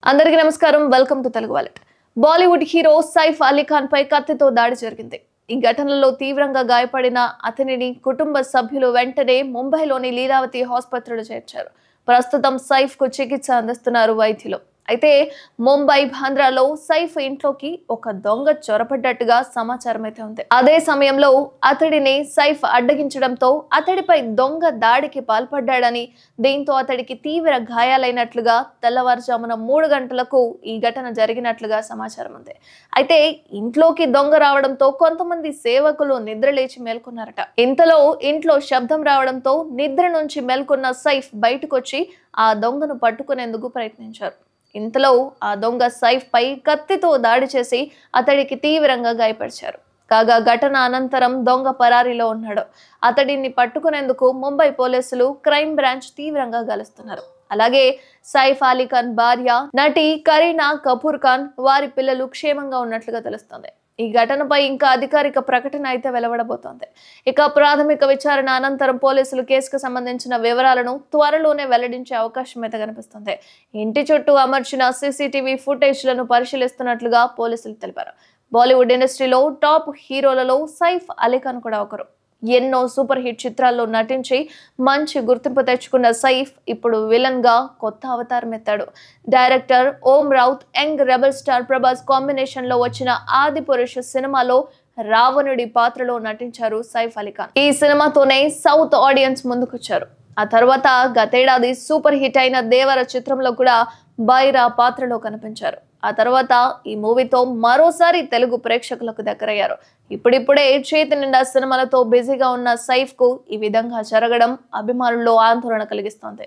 అందరికీ నమస్కారం. Welcome to Telugu wallet. Bollywood hero Saif Ali Khan పై కత్తితో దాడి జరిగింది. ఈ ఘటనలో తీవ్రంగా గాయపడిన అతనిని కుటుంబ సభ్యులు వెంటనే ముంబైలోని లీలావతి ఆసుపత్రిలో చేర్చారు. ప్రస్తుతం సైఫ్ కు చికిత్స అందిస్తున్నారు వైద్యులు. అయితే ముంబై బాంద్రాలో సైఫ్ ఇంట్లోకి ఒక దొంగ చొరపడ్డట్టుగా సమాచారం అయితే ఉంది. అదే సమయంలో అతడిని సైఫ్ అడ్డగించడంతో అతడిపై దొంగ దాడికి పాల్పడ్డాడని, దీంతో అతడికి తీవ్ర గాయాలైనట్లుగా తెల్లవారుజామున 3 గంటలకు ఈ ఘటన జరిగినట్లుగా సమాచారం ఉంది. అయితే ఇంట్లోకి దొంగ రావడంతో కొంతమంది సేవకులు నిద్రలేచి మేల్కొన్నారట. ఇంతలో ఇంట్లో శబ్దం రావడంతో నిద్ర నుంచి మేల్కొన్న సైఫ్ బయటకొచ్చి ఆ దొంగను పట్టుకునేందుకు ప్రయత్నించారు. ఇంతలో ఆ దొంగ సైఫ్ పై కత్తితో దాడి చేసి అతడికి తీవ్రంగా గాయపరిచారు. కాగా ఘటన అనంతరం దొంగ పరారీలో ఉన్నాడు. అతడిని పట్టుకునేందుకు ముంబై పోలీసులు క్రైమ్ బ్రాంచ్ తీవ్రంగా గాలిస్తున్నారు. అలాగే సైఫ్ అలీ ఖాన్ భార్య నటి కరీనా కపూర్ ఖాన్, వారి పిల్లలు క్షేమంగా ఉన్నట్లుగా తెలుస్తుంది. ఈ ఘటనపై ఇంకా అధికారిక ప్రకటన అయితే వెలువడబోతోంది. ఇక ప్రాథమిక విచారణ అనంతరం పోలీసులు కేసుకు సంబంధించిన వివరాలను త్వరలోనే వెల్లడించే అవకాశం అయితే కనిపిస్తుంది. ఇంటి చుట్టూ అమర్చిన సీసీటీవీ ఫుటేజ్లను పరిశీలిస్తున్నట్లుగా పోలీసులు తెలిపారు. బాలీవుడ్ ఇండస్ట్రీలో టాప్ హీరోలలో సైఫ్ అలీ ఖాన్ కూడా ఒకరు. ఎన్నో సూపర్ హిట్ చిత్రాల్లో నటించి మంచి గుర్తింపు తెచ్చుకున్న సైఫ్ ఇప్పుడు విలన్ గా కొత్త అవతారం ఎత్తాడు. Director Om Raut, young rebel star Prabhas combination లో వచ్చిన ఆదిపురుష్ సినిమాలో రావణుడి పాత్రలో నటించారు సైఫ్ అలీ ఖాన్. ఈ సినిమాతోనే సౌత్ ఆడియన్స్ ముందుకొచ్చారు. ఆ తర్వాత గతేడాది సూపర్ హిట్ అయిన దేవర చిత్రంలో కూడా బైరా పాత్రలో కనిపించారు. ఆ తర్వాత ఈ మూవీతో మరోసారి తెలుగు ప్రేక్షకులకు దగ్గరయ్యారు. ఇప్పుడిప్పుడే చేతి నిండా సినిమాలతో బిజీగా ఉన్న సైఫ్ కు ఈ విధంగా జరగడం అభిమానుల్లో ఆందోళన కలిగిస్తోంది.